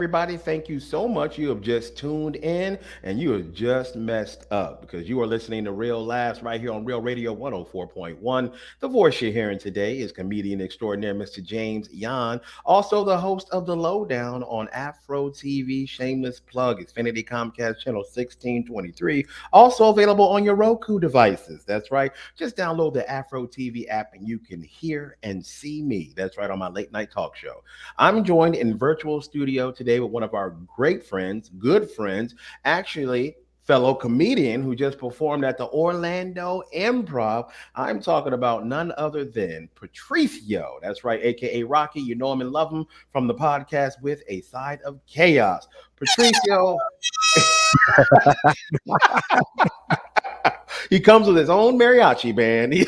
Everybody, thank you so much. You have just tuned in and you have just messed up because you are listening to Real Laughs right here on Real Radio 104.1. The voice you're hearing today is comedian extraordinaire Mr. James Yan, also the host of The Lowdown on Afro TV. Shameless plug, Xfinity Comcast Channel 1623. Also available on your Roku devices. That's right. Just download the Afro TV app and you can hear and see me. That's right, on my late night talk show. I'm joined in virtual studio today with one of our great friends, good friends, actually fellow comedian who just performed at the Orlando Improv. I'm talking about none other than Patricio. That's right, aka Rocky. You know him and love him from the podcast with A Side of Chaos. Patricio, he comes with his own mariachi band.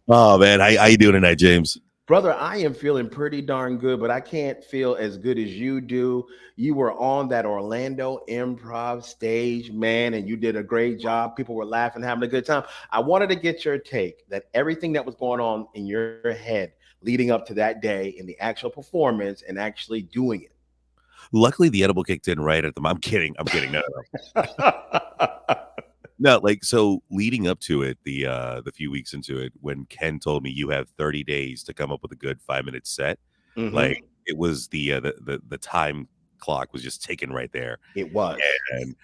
Oh man, how you doing tonight, James? Brother, I am feeling pretty darn good, but I can't feel as good as you do. You were on that Orlando Improv stage, man, and you did a great job. People were laughing, having a good time. I wanted to get your take that everything that was going on in your head leading up to that day in the actual performance and actually doing it. Luckily, the edible kicked in right at the. I'm kidding. I'm kidding. No, no, no. No, like so leading up to it, the few weeks into it, when Ken told me you have 30 days to come up with a good 5 minute set, like Hmm. it was the time clock was just ticking right there. It was. And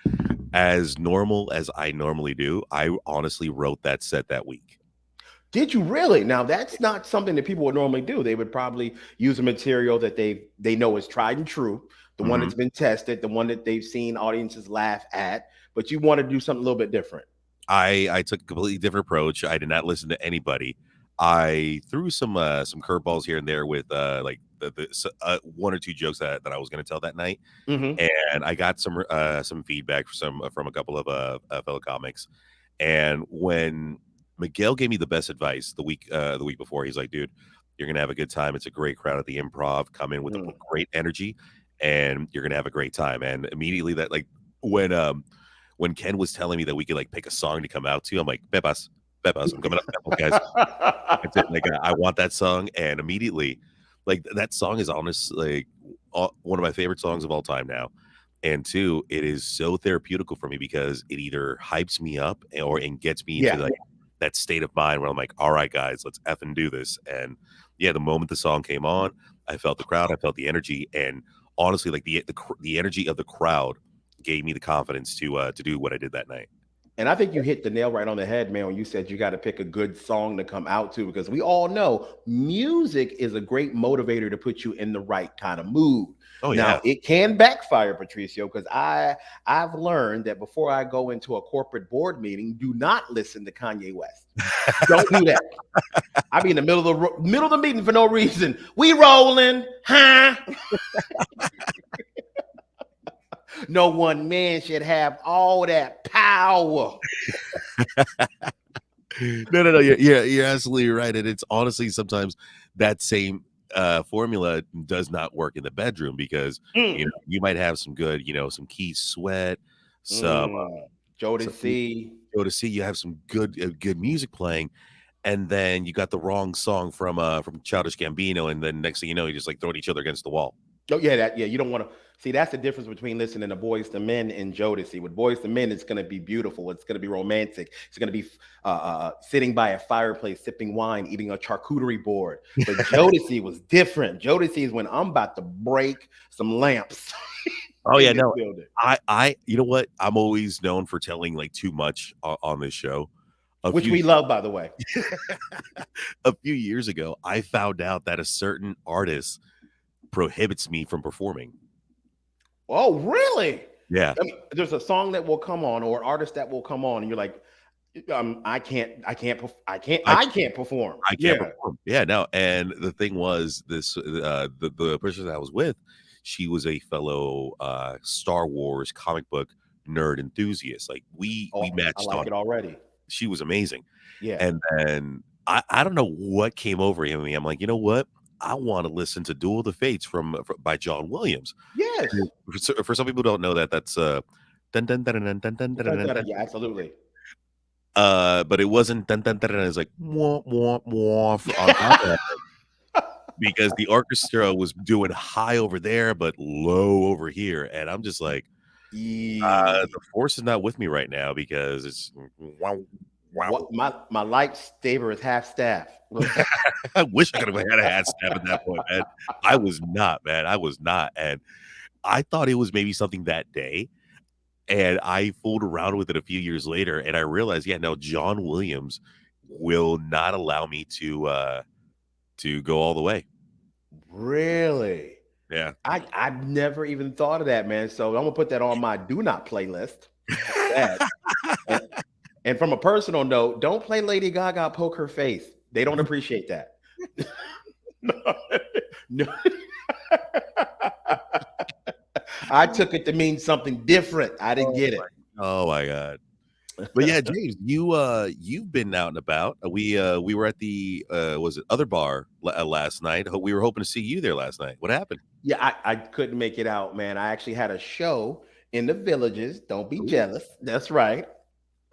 as normal as I normally do, I honestly wrote that set that week. Did you really? Now that's not something that people would normally do. They would probably use a material that they know is tried and true, the one Mhm. that's been tested, the one that they've seen audiences laugh at. But you want to do something a little bit different. I took a completely different approach. I did not listen to anybody. I threw some curveballs here and there with like one or two jokes that I was going to tell that night, Hmm. and I got some feedback from a couple of fellow comics. And when Miguel gave me the best advice the week before, he's like, "Dude, you're gonna have a good time. It's a great crowd at the Improv. Come in with a great energy, and you're gonna have a great time." And immediately that like when um when Ken was telling me that we could like pick a song to come out to, I'm like, "Bebas, Bebas, I'm coming up, Bebas, guys." That's it. Like I want that song, and immediately, like that song is honestly like one of my favorite songs of all time now. And two, it is so therapeutical for me because it either hypes me up or and gets me into Yeah. like that state of mind where I'm like, all right, guys, let's effing do this. And yeah, the moment the song came on, I felt the crowd, I felt the energy, and honestly, like the energy of the crowd gave me the confidence to do what I did that night. And I think you hit the nail right on the head, man, when you said you got to pick a good song to come out to, because we all know music is a great motivator to put you in the right kind of mood. Oh Now, yeah. it can backfire, Patricio, because I've learned that before I go into a corporate board meeting, do not listen to Kanye West. Don't do that. I be in the middle of the meeting for no reason. We rolling, huh? No one man should have all that power. No. You're absolutely right. And it's honestly sometimes that same formula does not work in the bedroom because Mm. you might have some good, some Keith Sweat, some Mm. some Jodeci. go to see you have some good music playing, and then you got the wrong song from Childish Gambino, and then next thing you know, you just like throwing each other against the wall. Oh yeah, you don't want to see. That's the difference between listening to Boys to Men and Jodeci. With Boys to Men, it's going to be beautiful. It's going to be romantic. It's going to be sitting by a fireplace, sipping wine, eating a charcuterie board. But Jodeci was different. Jodeci is when I'm about to break some lamps Oh in yeah, this no, building, you know what? I'm always known for telling like too much on this show. A which few we love, by the way. a few years ago, I found out that a certain artist prohibits me from performing. Oh, really? Yeah, I mean, there's a song that will come on, or an artist that will come on, and you're like, I I can't perform. I can't Yeah. perform. Yeah, no. And the thing was, the person I was with, she was a fellow Star Wars comic book nerd enthusiast. Like we Oh, I matched like on. it already. She was amazing, Yeah. and then I don't know what came over me. I'm like, you know what? I want to listen to Duel of the Fates by John Williams. And Yes. for some people who don't know that, that's dun, dun, dun, dun, dun, dun, dun, dun, dun, Yeah, absolutely. but it wasn't dun, dun, dun, dun, it's like on top of that. because the orchestra was doing high over there, but low over here, and I'm just like, Yee. the force is not with me right now because it's wow, wow. What my lightsaber is half staff. I wish I could have had a hat staff at that point, man. I was not, man. I was not, and I thought it was maybe something that day, and I fooled around with it a few years later, and I realized, yeah, no, John Williams will not allow me to go all the way. Really? Yeah. I've never even thought of that, man. So I'm gonna put that on my do not playlist. That and and from a personal note, don't play Lady Gaga poker face. They don't appreciate that. No. I took it to mean something different. I didn't Oh get my it. oh my god. But yeah, James, you've been out and about. We were at the was it other bar last night. We were hoping to see you there last night. What happened? Yeah, I couldn't make it out, man. I actually had a show in the villages. Don't be Ooh, jealous. That's right.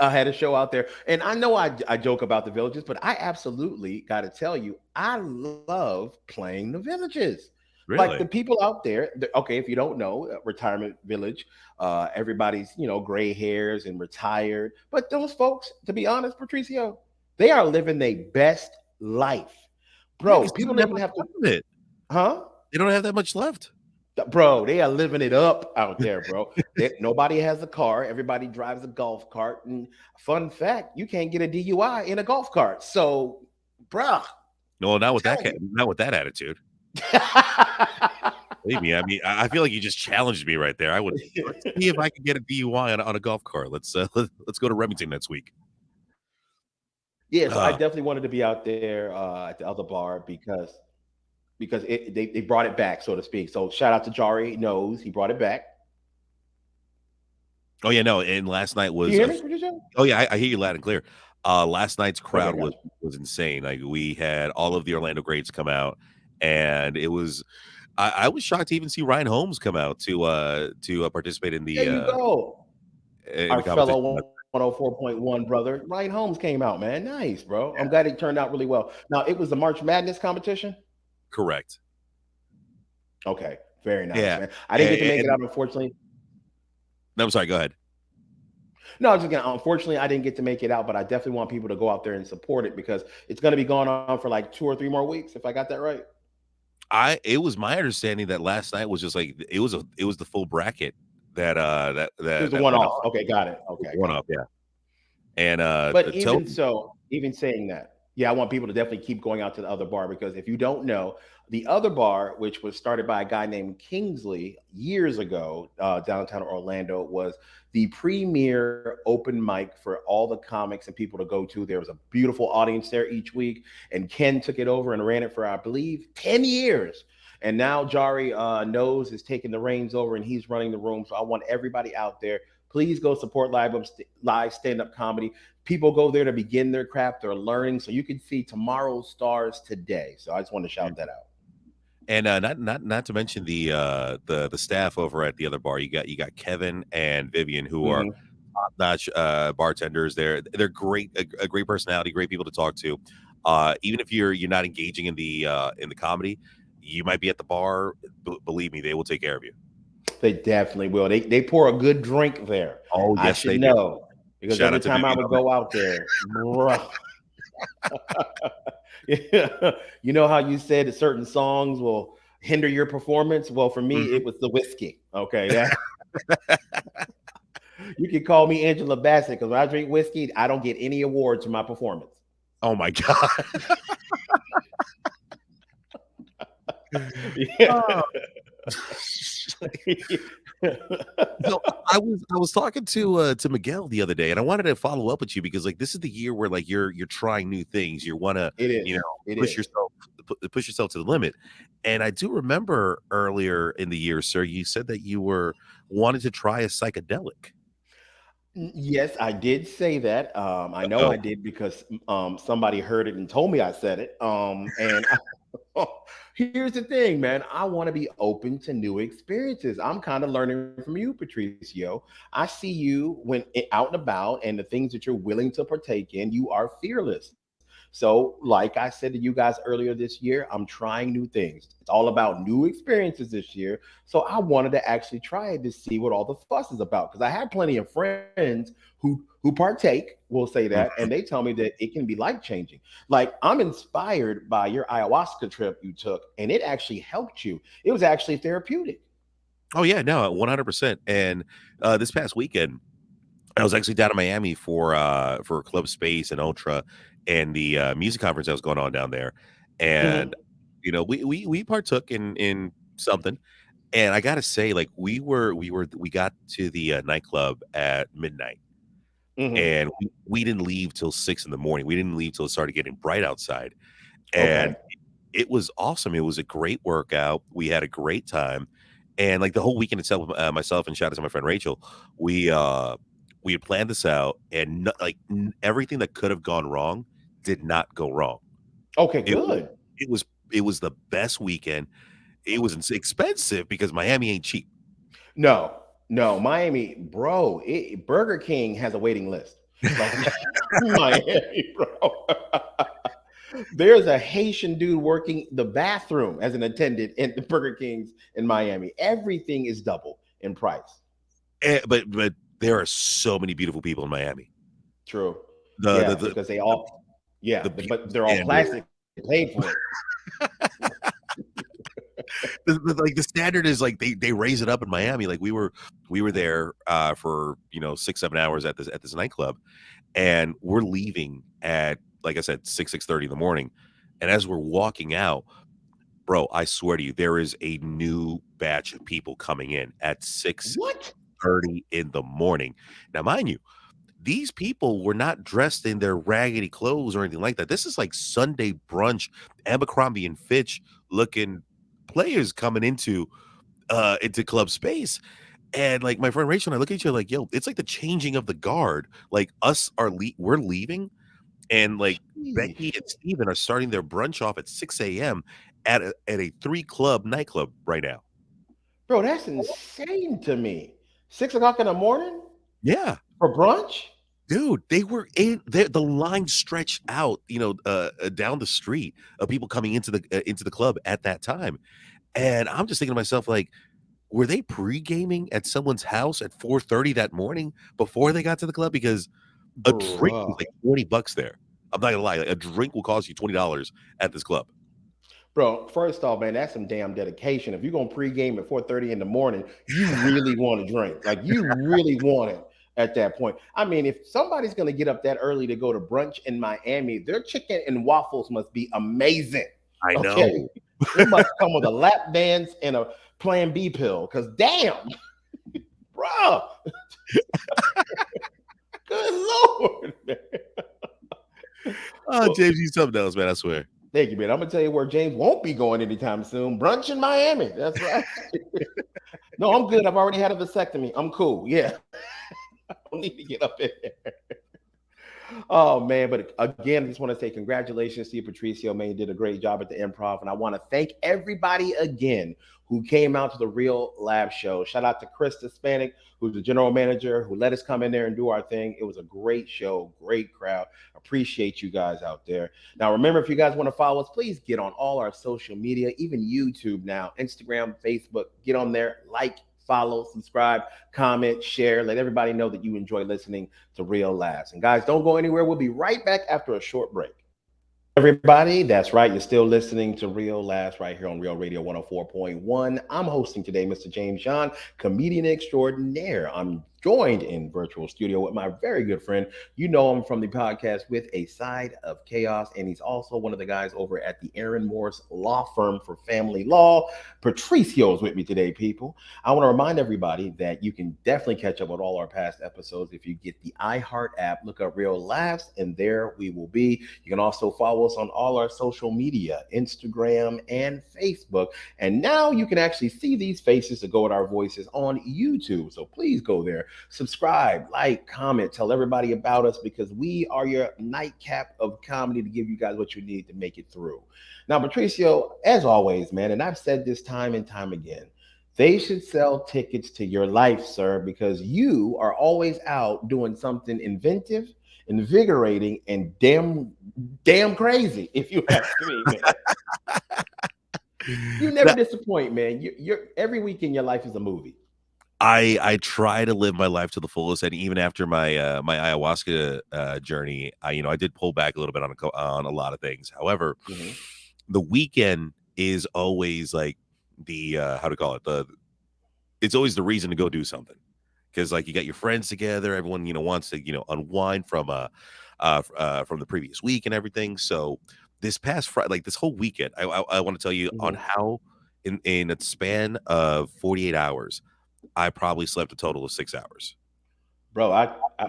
I had a show out there, and I know I joke about the villages, but I absolutely got to tell you, I love playing the villages. Like the really? people out there. Okay, if you don't know, retirement village, everybody's gray hairs and retired, but those folks, to be honest, Patricio, they are living their best life, Yeah, bro. because they People don't don't have even much have to, left of it. huh? They don't have that much left. Bro, they are living it up out there, bro. Nobody has a car. Everybody drives a golf cart. And fun fact, you can't get a DUI in a golf cart. So, bruh, No, not with that telling you. not with that attitude. Believe me, I mean, I feel like you just challenged me right there. I would let's see if I can get a DUI on a golf cart. Let's go to Remington next week. Yeah, so I Uh, definitely wanted to be out there at the other bar because they brought it back, so to speak. So shout out to Jari knows he brought it back. oh yeah, no, and last night Can you was hear a me, Patricia? oh yeah, I hear you loud and clear. Last night's Okay, crowd got was insane. Like we had all of the Orlando greats come out, and it was I was shocked to even see Ryan Holmes come out to participate There you go. in Our the competition. fellow 104.1 brother, Ryan Holmes came out, man. Nice, bro. I'm glad it turned out really well. Now, it was the March Madness competition. Correct. Okay, very nice, Yeah, man. I didn't get to make it and out, unfortunately. no, I'm sorry. Go ahead. No, I was just gonna. Unfortunately, I didn't get to make it out, but I definitely want people to go out there and support it because it's going to be going on for like 2 or 3 more weeks, if I got that right. I it was my understanding that last night was just like it was the full bracket It was a that went one-off. on. Okay, got it. It was Okay, one got off, it. yeah. And But tell even so, even saying that, yeah, I want people to definitely keep going out to the other bar because if you don't know, the other bar, which was started by a guy named Kingsley years ago, downtown Orlando, was the premier open mic for all the comics and people to go to. There was a beautiful audience there each week, and Ken took it over and ran it for, I believe, 10 years. And now Jari knows is taking the reins over and he's running the room. So I want everybody out there. Please go support live stand up comedy. People go there to begin their craft. They're learning. So you can see tomorrow's stars today. So I just want to shout that out. and not to mention the staff over at the other bar. You got Kevin and Vivian who are Mhm. top notch bartenders. They're great, a great personality, great people to talk to. Even if you're not engaging in the comedy, you might be at the bar. Believe me, they will take care of you. They definitely will. They pour a good drink there. Oh I yes, should they do. know because Shout every out to time I Vivian would on that. go out there, bro. Yeah. You know how you said that certain songs will hinder your performance? Well, for me, Mhm. it was the whiskey. Okay. You can call me Angela Bassett because when I drink whiskey, I don't get any awards for my performance. Oh my god. Yeah. Oh. So I was talking to Miguel the other day, and I wanted to follow up with you because like this is the year where like you're trying new things. You want to It you know is. It push is. yourself push yourself to the limit. And I do remember earlier in the year, sir, you said that you were wanted to try a psychedelic. Yes, I did say that. I know I Oh, did because somebody heard it and told me I said it. Here's the thing, man. I want to be open to new experiences. I'm kind of learning from you, Patricio. I see you when out and about and the things that you're willing to partake in, you are fearless. So, like I said to you guys earlier this year, I'm trying new things. It's all about new experiences this year. So, I wanted to actually try it to see what all the fuss is about because I have plenty of friends who partake, we'll say that, and they Mhm. tell me that it can be life changing. Like I'm inspired by your ayahuasca trip you took, and it actually helped you. It was actually therapeutic. Oh yeah, no, 100%. And this past weekend, I was actually down in Miami for Club Space and Ultra and the music conference that was going on down there. And Hmm. we partook in something. And I gotta say, like we got to the nightclub at midnight, Hmm. and we didn't leave till 6 in the morning. We didn't leave till it started getting bright outside, and Okay. it was awesome. It was a great workout. We had a great time, and like the whole weekend itself, myself and shout out to my friend Rachel, we uh we had planned this out, and everything that could have gone wrong did not go wrong. Okay. It was Good. it was it was the best weekend. It was expensive because Miami ain't cheap. No, no, Miami, bro. Burger King has a waiting list. Like Miami, bro. There's a Haitian dude working the bathroom as an attendant in the Burger Kings in Miami. Everything is double in price. But there are so many beautiful people in Miami. True. The Yeah, the the because they the, all, yeah, the beauty but they're all standard, plastic. They paid for it. like the standard is like they raise it up in Miami. Like we were there for 6-7 hours at this nightclub, and we're leaving at, like I said, 6:30 in the morning. And as we're walking out, bro, I swear to you, there is a new batch of people coming in at six What? thirty in the morning. Now, mind you, these people were not dressed in their raggedy clothes or anything like that. This is like Sunday brunch, Abercrombie and Fitch looking players coming into club space. And like my friend Rachel and I look at each other like, yo, it's like the changing of the guard. Like we're leaving, and like Becky and Sheesh. Steven are starting their brunch off at 6 a.m. at a three club nightclub right now. Bro, that's insane to me. 6 o'clock in the morning Yeah. for brunch? Dude, they were the line stretched out, down the street of people coming into the club at that time. And I'm just thinking to myself, like, were they pre-gaming at someone's house at 4:30 that morning before they got to the club? Because a drink was Bruh. like $20 there. I'm not gonna lie, like, a drink will cost you $20 at this club. Bro, first off, man, that's some damn dedication. If you're gonna pregame at 4:30 in the morning, you really want to drink. Like you really want it at that point. I mean, if somebody's gonna get up that early to go to brunch in Miami, their chicken and waffles must be amazing. I Okay. know. It must come with a lap dance and a plan B pill. Cause damn, bro, good lord. Man. Oh, Well, James, you something else, man, I swear. thank you, man. I'm gonna tell you where James won't be going anytime soon. Brunch in Miami. That's right. No, I'm good. I've already had a vasectomy. I'm cool. Yeah. I don't need to get up in there. Oh man, but again, I just want to say congratulations to you, Patricio. Man, you did a great job at the improv. And I want to thank everybody again who came out to the Real Lab Show. Shout out to Chris Hispanic, who's the general manager, who let us come in there and do our thing. It was a great show, great crowd. Appreciate you guys out there. Now, remember, if you guys want to follow us, please get on all our social media, even YouTube now, Instagram, Facebook. Get on there, like, follow, subscribe, comment, share. Let everybody know that you enjoy listening to Real Laughs. And guys, don't go anywhere. We'll be right back after a short break. Everybody, that's right. You're still listening to Real Laughs right here on Real Radio 104.1. I'm hosting today Mr. James John, comedian extraordinaire. I'm joined in virtual studio with my very good friend. You know him from the podcast With a Side of Chaos, and he's also one of the guys over at the Aaron Morse Law Firm for Family Law. Patricio's with me today, people. I want to remind everybody that you can definitely catch up with all our past episodes if you get the iHeart app. Look up Real Laughs, and there we will be. You can also follow us on all our social media, Instagram and Facebook. And now you can actually see these faces to go with our voices on YouTube. So please go there, subscribe, like, comment, tell everybody about us because we are your nightcap of comedy to give you guys what you need to make it through. Now, Patricio, as always, man, and I've said this time and time again, they should sell tickets to your life, sir, because you are always out doing something inventive invigorating, and damn crazy. If you ask me, man, you never That disappoint, man. You're every week in your life is a movie. I try to live my life to the fullest, and even after my my ayahuasca journey, I did pull back a little bit on a lot of things. However, Hmm. the weekend is always like the how to call it the it's always the reason to go do something, because like you got your friends together, everyone wants to unwind from the previous week and everything. So this past Friday, like this whole weekend, I want to tell you on Hmm. how in a span of 48 hours I probably slept a total of 6 hours. Bro,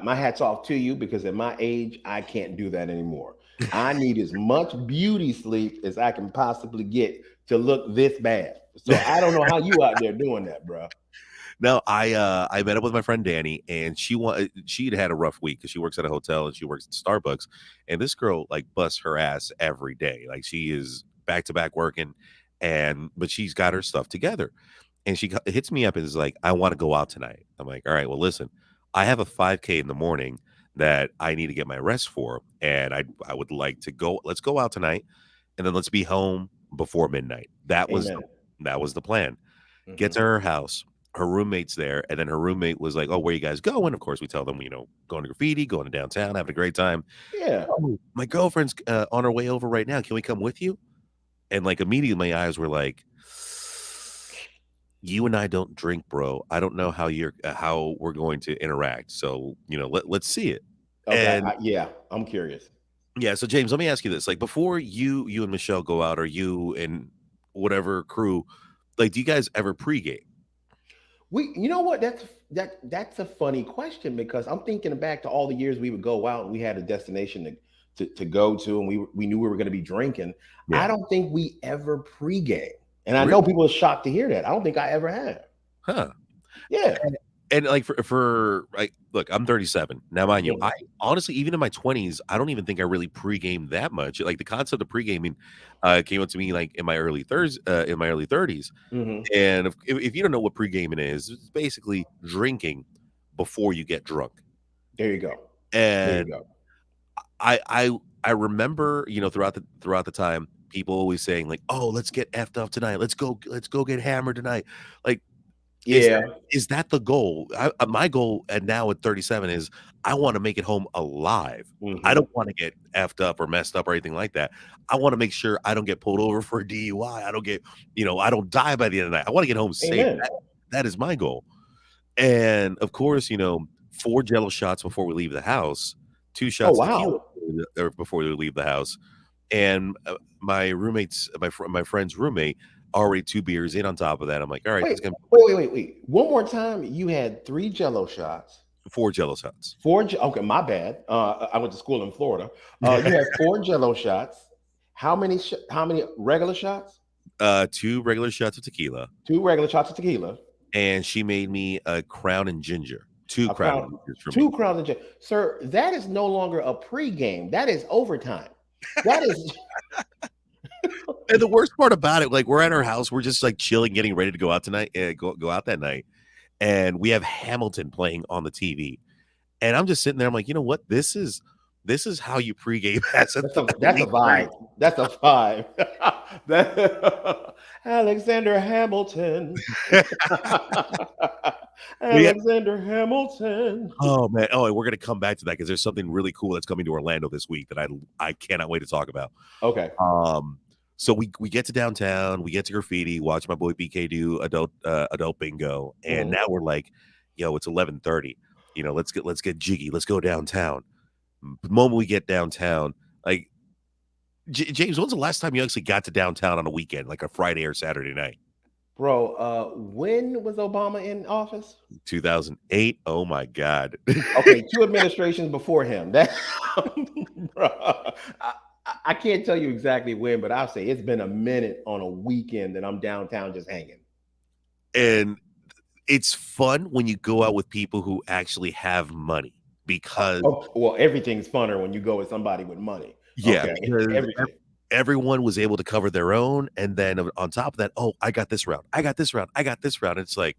my hat's off to you because at my age, I can't do that anymore. I need as much beauty sleep as I can possibly get to look this bad. So I don't know how you out there doing that, bro. No, I met up with my friend Danny, and she'd had a rough week because she works at a hotel and she works at Starbucks, and this girl like busts her ass every day. Like she is back to back working, and but she's got her stuff together, and hits me up and is like, "I want to go out tonight." I'm like, "All right, well, listen, I have a 5K in the morning that I need to get my rest for, and I would like to go. Let's go out tonight, and then let's be home before midnight." Amen. That was the plan. Get Hmm. to her house. Her roommate's there, and then her roommate was like, "Oh, where you guys going?" Of course, we tell them, going to graffiti, going to downtown, having a great time. Yeah. "Oh, my girlfriend's on her way over right now. Can we come with you?" And like immediately, my eyes were like, "You and I don't drink, bro. I don't know how we're going to interact. So let's see it." Okay. And Yeah, I'm curious. yeah, so James, let me ask you this: like before you and Michelle go out, or you and whatever crew, like, do you guys ever pregame? You know what? That's a funny question because I'm thinking back to all the years we would go out and we had a destination to go to, and we knew we were going to be drinking. I Yeah, don't think we ever pregame, and I know really? people are shocked to hear that. I don't think I ever have. Huh? Yeah. And like for like, look, I'm 37 now, mind you. I Mhm. honestly, even in my 20s, I don't even think I really pregame that much. Like the concept of pregaming came up to me like in my early 30s. Mhm. And if you don't know what pregaming is, it's basically drinking before you get drunk. There you go. There you And go. I I I remember, throughout the time, people always saying like, "Oh, let's get effed up tonight. Let's go get hammered tonight." Like, is that Yeah. is that the goal? My goal, and now at 37, is I want to make it home alive. I don't Mhm. want to get effed up or messed up or anything like that. I want to make sure I don't get pulled over for a DUI. I don't get, I don't die by the end of the night. I want to get home safe. Amen. That is my goal. And of course, 4 Jello shots before we leave the house, 2 Oh shots of tequila wow. before we leave the house, and my friend's roommate already 2 beers in on top of that. I'm like, "All right, Wait, this is gonna wait. One more time. You had three Jello shots. be 4 Jello shots." Okay, my bad. I went to school in Florida. You had four Jello shots. How many regular shots? 2 regular shots of tequila, Two regular shots of tequila. and she made me a Crown and Ginger, 2 A Crown crown. and Gingers for Two me. crowns and sir. That is no longer a pregame. That is overtime. That is And the worst part about it, like, we're at our house, we're just, like, chilling, getting ready to go out tonight go out that night, and we have Hamilton playing on the TV. And I'm just sitting there, I'm like, "You know what? This is how you pregame as a that's a late 30." vibe. That's a vibe. That, Alexander Hamilton. We had Alexander Hamilton. Oh, man. Oh, and we're gonna come back to that because there's something really cool that's coming to Orlando this week that I cannot wait to talk about. Okay. Um, so we get to downtown, we get to graffiti, watch my boy BK do adult bingo, and Mhm. now we're like, "Yo, it's 11:30. Let's get jiggy. Let's go downtown." The moment we get downtown, like, James, when's the last time you actually got to downtown on a weekend, like a Friday or Saturday night? Bro, when was Obama in office? 2008. Oh my god. Okay, 2 administrations before him. That Bruh, I can't tell you exactly when, but I'll say it's been a minute on a weekend that I'm downtown just hanging. And it's fun when you go out with people who actually have money because Well, everything's funner when you go with somebody with money. yeah, Okay, because everything. everyone was able to cover their own, and then on top of that, "Oh, I got this round. I got this round. I got this round." It's like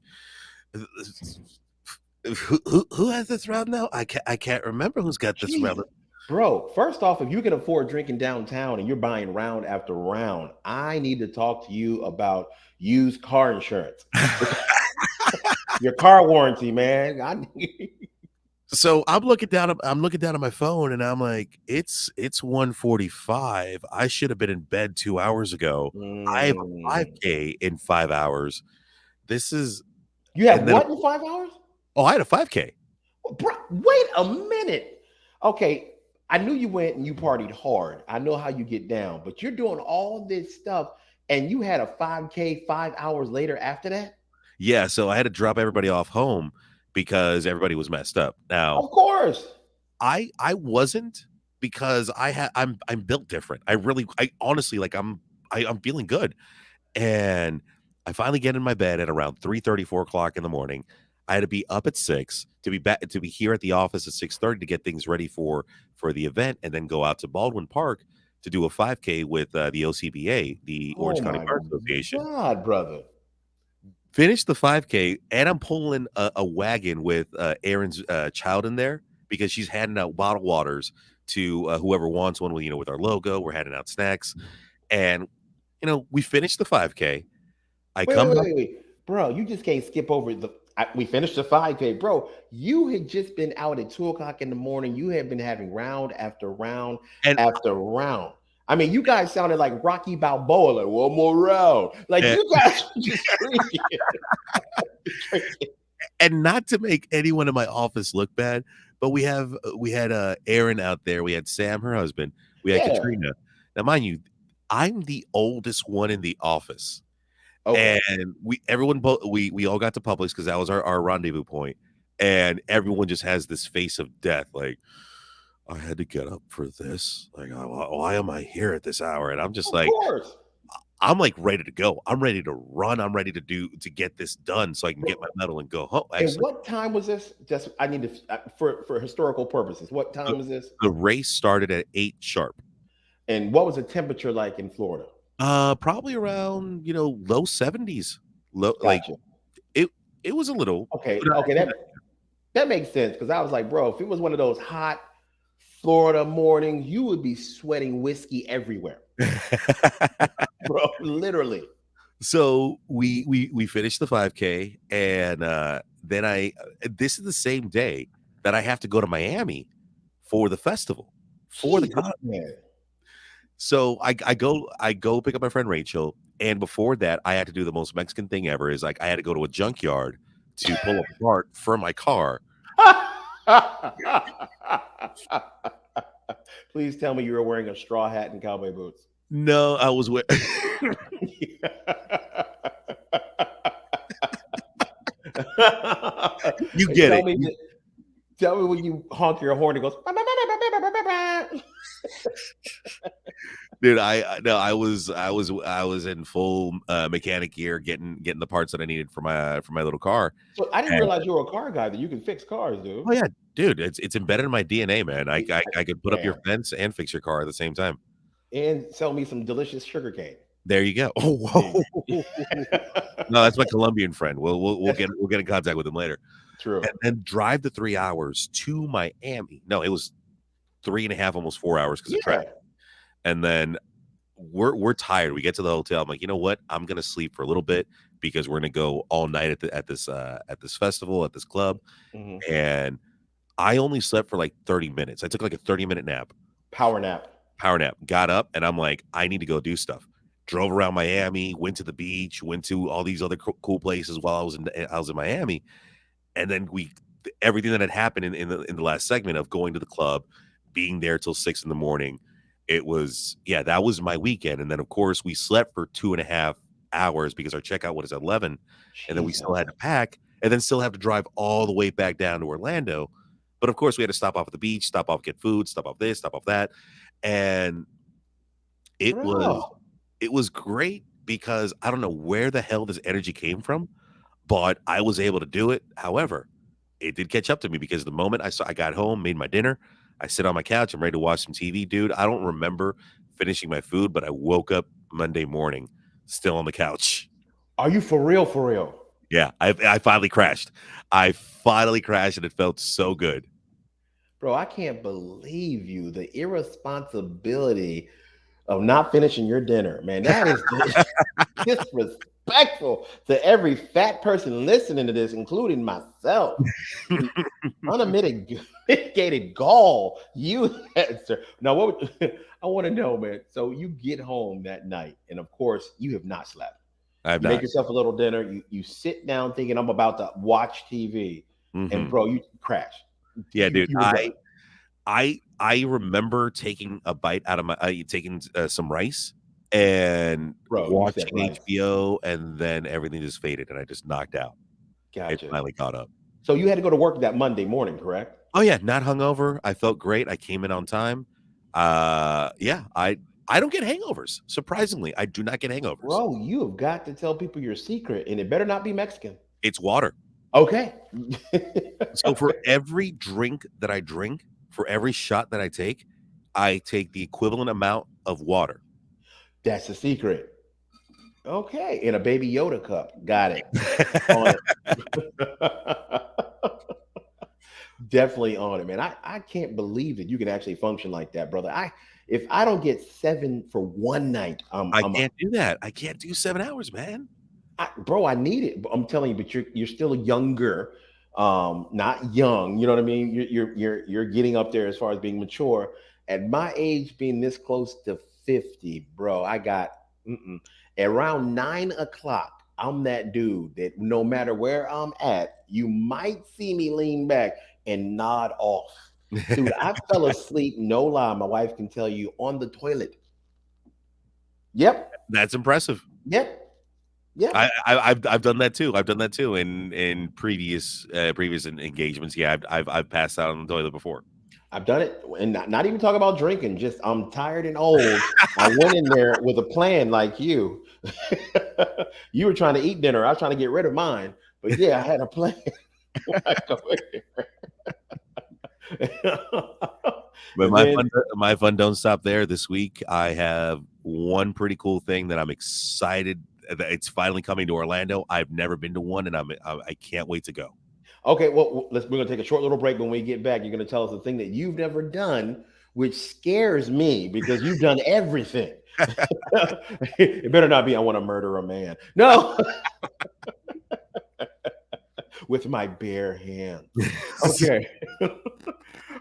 Who has this route now? I can't remember who's got this route. Jeez. Bro, first off, if you can afford drinking downtown and you're buying round after round, I need to talk to you about used car insurance. Your car warranty, man. So I'm looking down at my phone and I'm like, it's 1:45. I should have been in bed 2 hours ago. I have a Mm. 5K in 5 hours. This is You have and then what in 5 hours? oh, I had a 5K. Bro, wait a minute. Okay, I knew you went and you partied hard. I know how you get down, but you're doing all this stuff and you had a 5K 5 hours later after that? Yeah, so I had to drop everybody off home because everybody was messed up. Now, Of course. I wasn't because I'm built different. I honestly like I'm feeling good. And I finally get in my bed at around 3:30, 4 o'clock in the morning. I had to be up at 6 to be back to be here at the office at 6:30 to get things ready for the event and then go out to Baldwin Park to do a 5K with the OCBA, the Oh Orange County my Bar Association. God, brother. Finish the 5K, and I'm pulling a wagon with Aaron's child in there because she's handing out bottled waters to whoever wants one with with our logo. We're handing out snacks, and we finished the 5K. I Wait, wait, come wait, back. wait, wait. Bro, you just can't skip over we finished the 5K. Bro, you had just been out at 2 o'clock in the morning. You had been having round after round And after round. I mean, you guys sounded like Rocky Balboa, like one more round. Like and you guys were just drinking. Drinking. and not to make anyone in my office look bad, but we had Aaron out there, we had Sam, her husband, we had Yeah. Katrina. Now, mind you, I'm the oldest one in the office, Okay. and we all got to Publix because that was our rendezvous point, and everyone just has this face of death, like, "I had to get up for this, like, why am I here at this hour?" And I'm just Of like course. I'm, like, ready to go. I'm ready to run. I'm ready to get this done so I can get my medal and go home. And Actually, what time was this? Just I need to for historical purposes. What the time was this? the race started at 8 sharp. And what was the temperature like in Florida? Probably around, low 70s. Low like, Gotcha. it it was a little, Okay. but Okay. That makes sense because I was like, bro, if it was one of those hot Florida mornings, you would be sweating whiskey everywhere, bro. Literally. So, we finished the 5K, and, then this is the same day that I have to go to Miami for the festival, for the Jesus, con man. So I go pick up my friend Rachel, and before that, I had to do the most Mexican thing ever. Is like I had to go to a junkyard to pull up a part for my car. Please tell me you were wearing a straw hat and cowboy boots. No, I was with you And get it. tell me when you honk your horn, it goes. Dude, no, I was in full mechanic gear getting the parts that I needed for my little car. So I didn't And realize you were a car guy that you can fix cars, dude. oh yeah, dude, it's embedded in my DNA, man. I could put up your Man, fence and fix your car at the same time. and sell me some delicious sugar cane. There you go. Oh, whoa. No, that's my Colombian friend. We'll get in contact with him later. And True. then drive the 3 hours to Miami. No, it was 3 and a half, almost 4 hours because of traffic. Yeah. And then we're tired. We get to the hotel. I'm like, "You know what? I'm gonna sleep for a little bit because we're gonna go all night at this festival, at this club." Mhm. And I only slept for like 30 minutes. I took like a 30-minute nap, Power nap. power nap, got up, and I'm like, "I need to go do stuff." Drove around Miami, went to the beach, went to all these other cool places while I was in Miami, and then everything that had happened in the last segment of going to the club, being there till 6 in the morning, it was yeah, that was my weekend. And then of course we slept for 2.5 hours because our checkout was at 11, and then we still Jesus. had to pack and then still have to drive all the way back down to Orlando. But of course we had to stop off at the beach, stop off, get food, stop off this, stop off that. And it was Bro. it was great because I don't know where the hell this energy came from, but I was able to do it. However, it did catch up to me because the moment I got home, made my dinner, I sit on my couch, I'm ready to watch some TV, dude. I don't remember finishing my food, but I woke up Monday morning still on the couch. Are you for real? For real? Yeah, I finally crashed. I finally crashed, and it felt so good. Bro, I can't believe you. The irresponsibility of not finishing your dinner, man. That is disrespectful to every fat person listening to this, including myself. The unmitigated gall you had, sir. Now, I want to know, man? So you get home that night, and of course, you have not slept. I have You make not. yourself a little dinner. You sit down thinking I'm about to watch TV, and Hmm. bro, you crash. Yeah, dude. You were done, I remember taking a bite out of my taking some rice and bro. You said watching rice. HBO, and then everything just faded, and I just knocked out. It Gotcha. finally caught up. So you had to go to work that Monday morning, correct? Oh yeah, not hungover. I felt great. I came in on time. Yeah, I don't get hangovers. Surprisingly, I do not get hangovers. Bro, you have got to tell people your secret, and it better not be Mexican. It's water. Okay. So for every drink that I drink, for every shot that I take the equivalent amount of water. That's the secret. Okay. In a baby Yoda cup. Got it. On it. Definitely on it, man. I can't believe that you can actually function like that, brother. If I don't get 7 for one night, I I'm can't do that. I can't do 7 hours, man. bro, I need it. I'm telling you, but you're still younger, not young. You know what I mean? You're getting up there as far as being mature. At my age, being this close to 50, bro, I got around 9 o'clock. I'm that dude that no matter where I'm at, you might see me lean back and nod off. Dude, I fell asleep, no lie. My wife can tell you on the toilet. Yep, That's impressive. yep, yep. I've done that too. I've done that too in previous engagements. Yeah, I've passed out on the toilet before. I've done it, and not even talk about drinking. Just I'm tired and old. I went in there with a plan, like you. You were trying to eat dinner. I was trying to get rid of mine. But yeah, I had a plan. when I go in there. But And then my fun don't stop there. This week I have one pretty cool thing that I'm excited that it's finally coming to Orlando. I've never been to one, and I can't wait to go. okay, well, we're gonna take a short little break. When we get back, you're gonna tell us the thing that you've never done, which scares me because you've done everything. It better not be I want to murder a man. No, with my bare hands. Okay.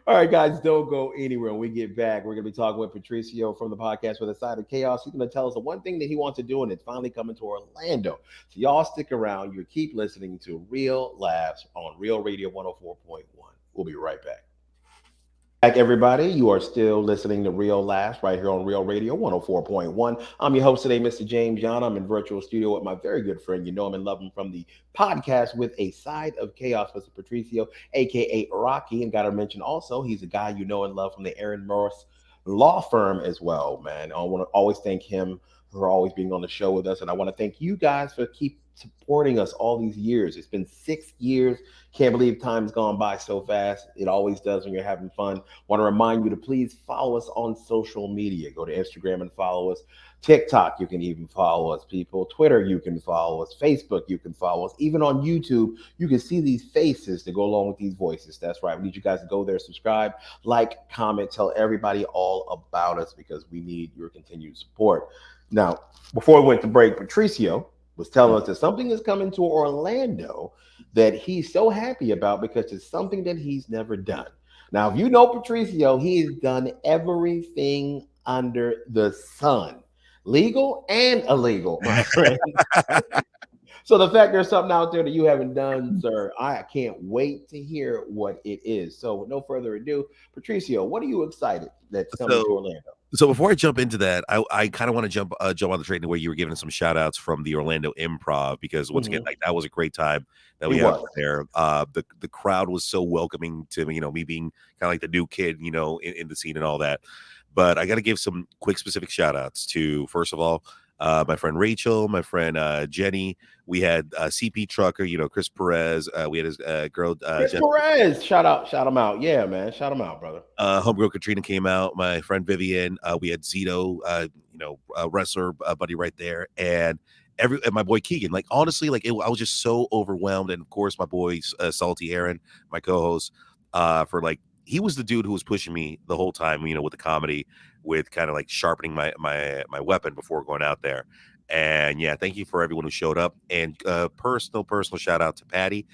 All right, guys, don't go anywhere. When we get back, we're going to be talking with Patricio from the podcast with a side of chaos. He's going to tell us the one thing that he wants to do, and it's finally coming to Orlando. So y'all stick around. You keep listening to Real Laughs on Real Radio 104.1. We'll be right back. Back, everybody. You are still listening to Real Laughs right here on Real Radio 104.1. I'm your host today, Mr. James Young. I'm in virtual studio with my very good friend. You know him and love him from the podcast with a side of chaos, Mr. Patricio, aka Rocky. And got to mention also, he's a guy you know and love from the Aaron Morris law firm as well, man. I want to always thank him for always being on the show with us. And I want to thank you guys for keep supporting us all these years. It's been 6 years. Can't believe time's gone by so fast. It always does when you're having fun. Want to remind you to please follow us on social media. Go to Instagram and follow us. TikTok, you can even follow us, people. Twitter, you can follow us. Facebook, you can follow us. Even on YouTube, you can see these faces to go along with these voices. That's right. We need you guys to go there, subscribe, like, comment, tell everybody all about us because we need your continued support. Now, before we went to break, Patricio was telling us that something is coming to Orlando that he's so happy about because it's something that he's never done. Now, if you know Patricio, he's done everything under the sun, legal and illegal, my friend. So the fact there's something out there that you haven't done, sir, I can't wait to hear what it is. So with no further ado, Patricio, what are you excited that's coming to So Orlando? so before I jump into that, I kind of want to jump on the train the way you were giving some shout outs from the Orlando Improv because once again, Mhm. like that was a great time that It we had was. there. The crowd was so welcoming to me being kind of like the new kid, in the scene and all that. But I got to give some quick specific shout outs to first of all, my friend Rachel, my friend Jenny. We had CP Trucker, Chris Perez. We had his girl Chris Jessica. Perez, shout him out. Yeah, man, shout him out, brother. Homegirl Katrina came out. My friend Vivian. We had Zito, wrestler buddy right there, and my boy Keegan. Like honestly, like I was just so overwhelmed, and of course my boy Salty Aaron, my co-host, for like he was the dude who was pushing me the whole time, with the comedy, with kind of like sharpening my weapon before going out there. And yeah, thank you for everyone who showed up. And personal shout out to Patty.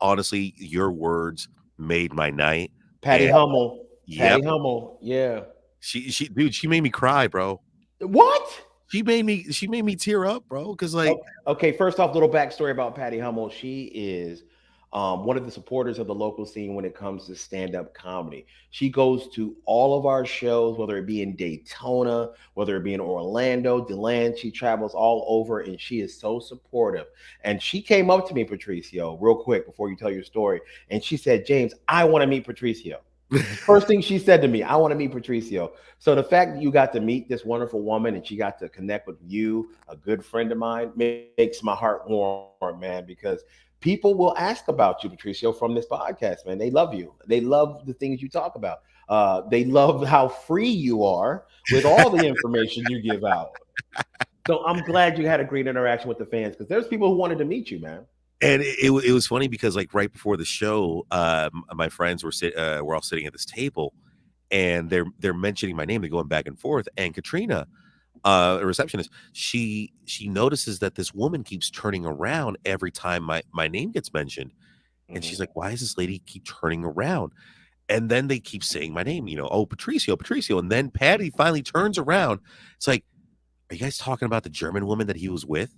Honestly, your words made my night. Patty And Hummel. Patty yep, Hummel. Yeah. she dude, she made me cry, bro. What? She made me tear up, bro. Because like, Okay, first off, little backstory about Patty Hummel. She is one of the supporters of the local scene when it comes to stand-up comedy. She goes to all of our shows, whether it be in Daytona, whether it be in Orlando, DeLand. She travels all over, and she is so supportive. And she came up to me, Patricio, real quick before you tell your story, and she said, "James, I want to meet Patricio." First thing she said to me, I want to meet Patricio. So the fact that you got to meet this wonderful woman and she got to connect with you, a good friend of mine, makes my heart warm, man, because people will ask about you, Patricio, from this podcast, man. They love you. They love the things you talk about. They love how free you are with all the information you give out. So I'm glad you had a great interaction with the fans because there's people who wanted to meet you, man. and it was funny because like right before the show, my friends were all sitting at this table, and they're mentioning my name. They're going back and forth, and Katrina, a receptionist, she notices that this woman keeps turning around every time my name gets mentioned, and she's Mhm. like, "Why does this lady keep turning around?" And then they keep saying my name, "Oh, Patricio, Patricio," and then Patty finally turns around. It's like, "Are you guys talking about the German woman that he was with?"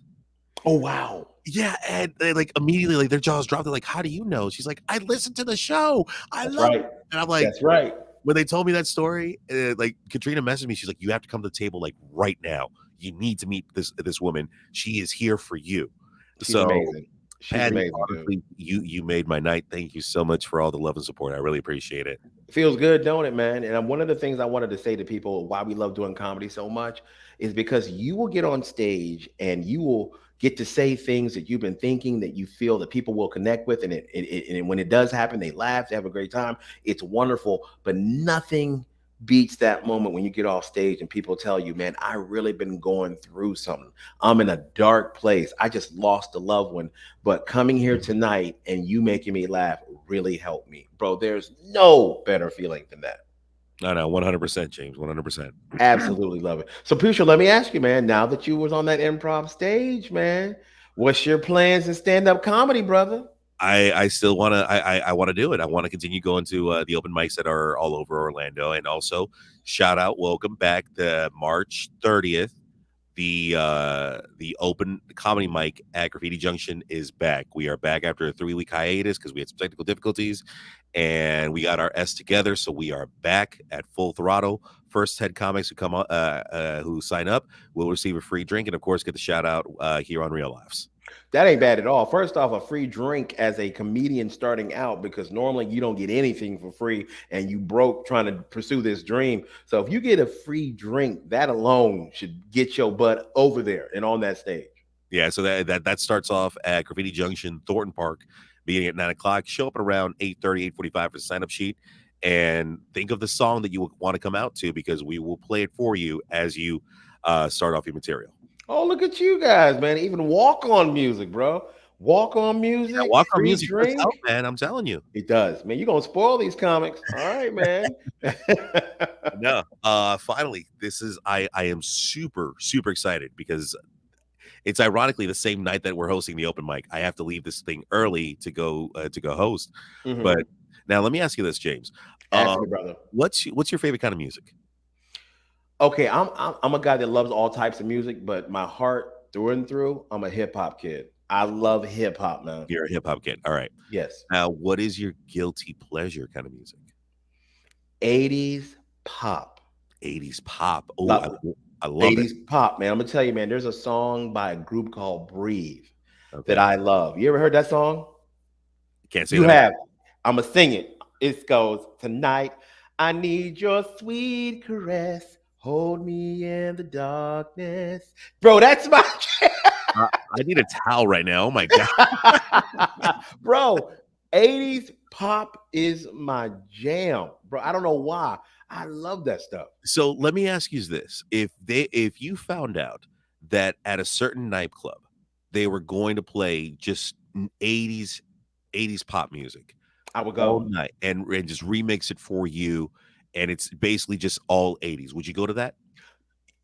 Oh, wow. Yeah, and they, like, immediately, like, their jaws dropped. They're like, "How do you know?" She's like, "I listened to the show. I That's love it." right. And I'm like, That's right. when they told me that story, like, Katrina messaged me. She's like, "You have to come to the table, like, right now. You need to meet this woman. She is here for you." She's So, amazing. She's Patty, amazing, dude. honestly, you made my night. Thank you so much for all the love and support. I really appreciate it. Feels good, don't it, man? And one of the things I wanted to say to people why we love doing comedy so much is because you will get on stage and you will get to say things that you've been thinking that you feel that people will connect with, and and when it does happen, they laugh, they have a great time. It's wonderful, but nothing beats that moment when you get off stage and people tell you, "Man, I really been going through something. I'm in a dark place. I just lost a loved one, but coming here tonight and you making me laugh really helped me." Bro, there's no better feeling than that. No, no, 100%, James, 100%. Absolutely love it. So, Pusha, let me ask you, man, now that you was on that improv stage, man, what's your plans in stand-up comedy, brother? I still wanna I wanna do it. I wanna continue going to, the open mics that are all over Orlando, and also shout out, welcome back to March 30th. The open comedy mic at Graffiti Junction is back. We are back after a 3-week hiatus because we had some technical difficulties, and we got our S together, so we are back at full throttle. First 10 comics who come on, who sign up will receive a free drink, and of course, get the shout out here on Real Laughs. That ain't bad at all. First off, a free drink as a comedian starting out because normally you don't get anything for free and you broke trying to pursue this dream. So if you get a free drink, that alone should get your butt over there and on that stage. Yeah, so that starts off at Graffiti Junction, Thornton Park, beginning at 9 o'clock. Show up at around 8:30, 8:45 for the sign up sheet, and think of the song that you want to come out to because we will play it for you as you start off your material. Oh, look at you guys, man. Even walk on music, bro. Walk on Yeah, music, walk on free music does help, drink. man. I'm telling you. It does, man. You're gonna spoil these comics. All right, man. No, finally, this is I am super excited because it's ironically the same night that we're hosting the open mic. I have to leave this thing early to go host. But Mhm. now let me ask you this, James. Ask me, Um, brother. what's your favorite kind of music? Okay, I'm a guy that loves all types of music, but my heart through and through, I'm a hip hop kid. I love hip hop, man. You're a hip hop kid. All right. Yes. Now, what is your guilty pleasure kind of music? 80s pop. 80s pop. Oh, Love I love it. 80s pop, man. I'm gonna tell you, man, there's a song by a group called Breathe that Okay. I love. You ever heard that song? Can't say You that I have. I'ma sing it. It goes, "Tonight, I need your sweet caress. Hold me in the darkness." Bro, that's my I need a towel right now. Oh my god. bro. 80s pop is my jam, bro. I don't know why. I love that stuff. So let me ask you this. If you found out that at a certain nightclub they were going to play just 80s pop music I would all go. night and just remix it for you, and it's basically just all 80s. Would you go to that?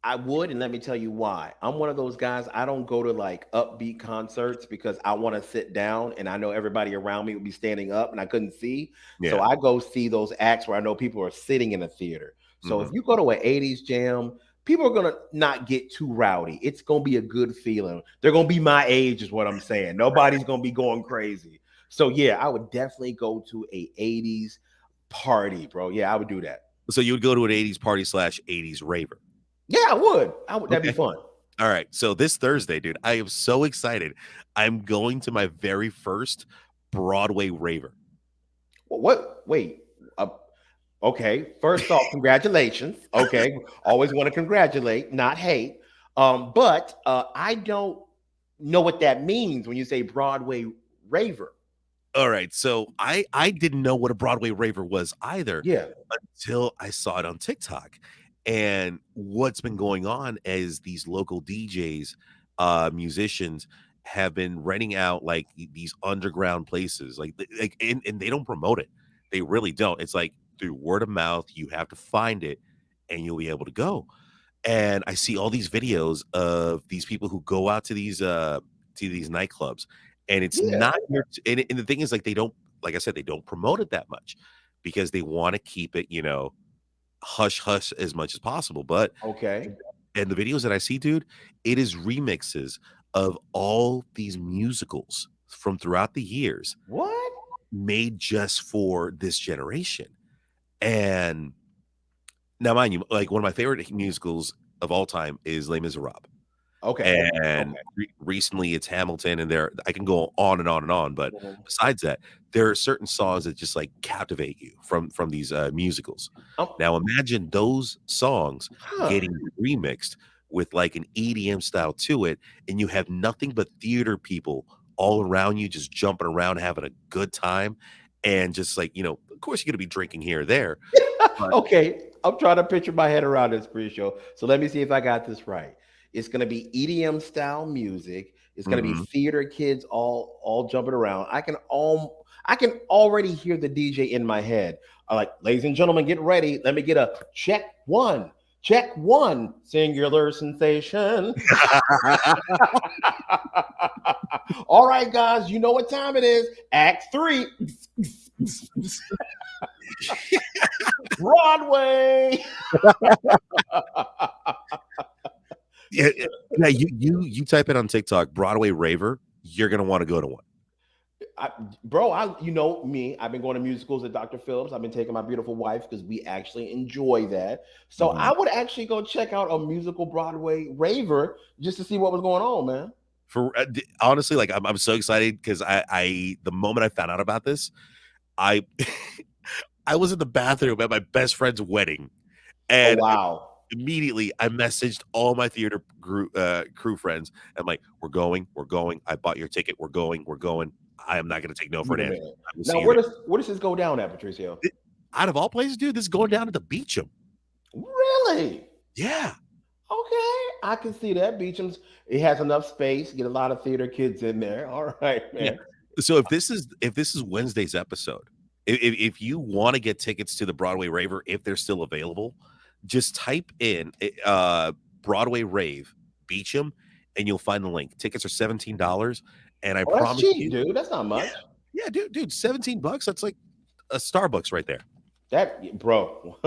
I would, and let me tell you why. I'm one of those guys. I don't go to like upbeat concerts because I want to sit down and I know everybody around me would be standing up and I couldn't see. So Yeah. I go see those acts where I know people are sitting in a theater. So if Mhm. you go to an 80s jam, people are going to not get too rowdy. It's going to be a good feeling. They're going to be my age, is what I'm saying. Nobody's going to be going crazy. So yeah, I would definitely go to a 80s party, bro. Yeah, I would do that. So you would go to an 80s party slash 80s raver. Yeah, I would. I would. That'd be Okay. fun. All right. So this Thursday, dude, I am so excited. I'm going to my very first Broadway raver. What? Wait. Uh, okay. First off, congratulations. Okay. Always want to congratulate, not hate. But I don't know what that means when you say Broadway raver. All right. So I didn't know what a Broadway raver was either Yeah. until I saw it on TikTok. And what's been going on is these local DJs, musicians have been renting out like these underground places, and they don't promote it. They really don't. It's like through word of mouth, you have to find it and you'll be able to go. And I see all these videos of these people who go out to these nightclubs, and it's Yeah. not your and the thing is, like, they don't like I said, they don't promote it that much because they wanna keep it, hush hush as much as possible, but Okay. and the videos that I see, dude, it is remixes of all these musicals from throughout the years What? made just for this generation, and now mind you, like, one of my favorite musicals of all time is Les Miserables. Okay. And Okay. recently it's Hamilton, and there I can go on and on and on, but Mhm. besides that, there are certain songs that just, like, captivate you from these, musicals. Um, Now imagine those songs huh. getting remixed with, like, an EDM style to it, and you have nothing but theater people all around you just jumping around, having a good time, and just, like, of course, you're gonna be drinking here or there, but Okay, I'm trying to picture my head around this pre-show. So let me see if I got this right. It's gonna be EDM style music. It's gonna be Mhm. theater kids all jumping around. I can already hear the DJ in my head. I like, ladies and gentlemen, get ready. Let me get a check one, singular sensation. All right, guys, you know what time it is. Act three. Broadway. Yeah, yeah, you type it on TikTok, Broadway raver, you're gonna wanna go to one. Bro, you know me. I've been going to musicals at Dr. Phillips. I've been taking my beautiful wife because we actually enjoy that. So I Mhm. would actually go check out a musical Broadway raver just to see what was going on, man. Honestly, like, I'm so excited because I the moment I found out about this, I I was in the bathroom at my best friend's wedding, Oh and wow. immediately I messaged all my theater crew friends. I'm like, we're going. I bought your ticket. We're going. I am not gonna take no for Wait an a answer. minute. I will see Now you there. where does this go down at, Patricio? Th Out of all places, dude, this is going down at the Beecham. Really? Yeah. Okay, I can see that. Beecham's it has enough space, get a lot of theater kids in there. All right, Yeah. man. So if this is Wednesday's episode, if you want to get tickets to the Broadway Raver, if they're still available, just type in Broadway Rave Beecham, and you'll find the link. Tickets are $17, and I Oh, that's promise cheap, you, dude. That's not yeah, much. yeah, dude, $17. That's like a Starbucks right there. That bro,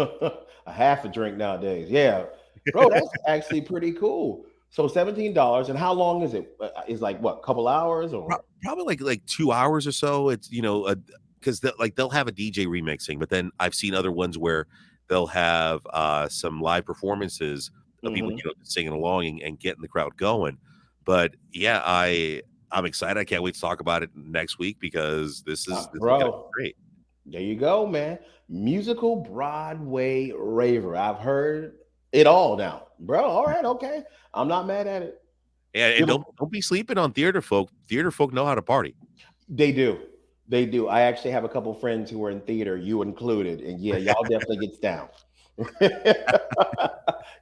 a half a drink nowadays. Yeah, bro, that's actually pretty cool. So $17, and how long is it? Is like what, couple hours or? Probably like 2 hours or so. It's because they'll have a DJ remixing, but then I've seen other ones where they'll have some live performances of people Mhm. just singing along and getting the crowd going. But yeah, I'm excited. I can't wait to talk about it next week because this is gonna be Bro, great. there you go, man. Musical Broadway raver. I've heard it all now, bro. All right, okay. I'm not mad at it. And Give 'em- don't be sleeping on theater folk. Theater folk know how to party. They do. They do. I actually have a couple friends who are in theater, you included, and yeah, y'all definitely gets down.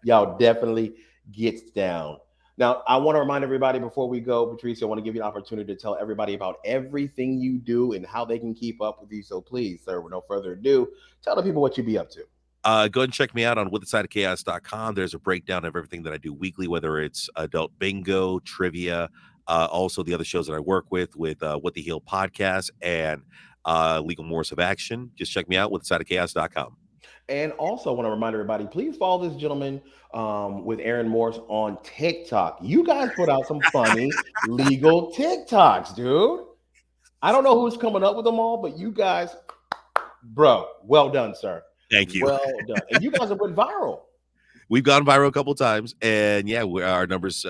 Y'all definitely gets down. Now, I want to remind everybody before we go, Patricia, I want to give you an opportunity to tell everybody about everything you do and how they can keep up with you. So please, sir, with no further ado, tell the people what you be up to. Go ahead and check me out on withthesideofchaos.com. There's a breakdown of everything that I do weekly, whether it's adult bingo, trivia, also the other shows that I work with What the Heal podcast and Legal Morris of Action. Just check me out, withthesideofchaos.com. And also want to remind everybody, please follow this gentleman with Aaron Morse on TikTok. You guys put out some funny legal TikToks, dude. I don't know who's coming up with them all, but you guys, bro, well done, sir. Thank you. Well done. And you guys have went viral. We've gone viral a couple times, and yeah, our numbers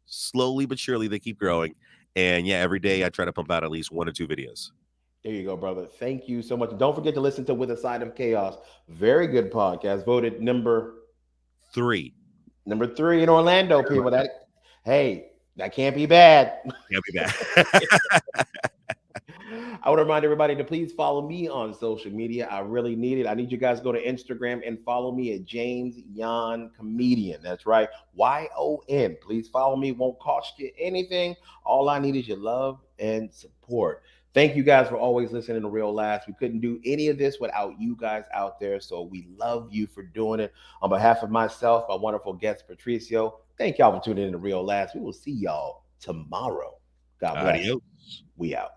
slowly but surely they keep growing. And yeah, every day I try to pump out at least 1 or 2 videos. There you go, brother. Thank you so much. Don't forget to listen to With a Side of Chaos. Very good podcast. Voted Three. number three in Orlando, people. That hey, that can't be bad. Can't be bad. I want to remind everybody to please follow me on social media. I really need it. I need you guys to go to Instagram and follow me at James Yon Comedian. That's right. YON. Please follow me. Won't cost you anything. All I need is your love and support. Thank you guys for always listening to Real Last. We couldn't do any of this without you guys out there. So we love you for doing it. On behalf of myself, my wonderful guest, Patricio, thank y'all for tuning in to Real Last. We will see y'all tomorrow. God bless. Adios. We out.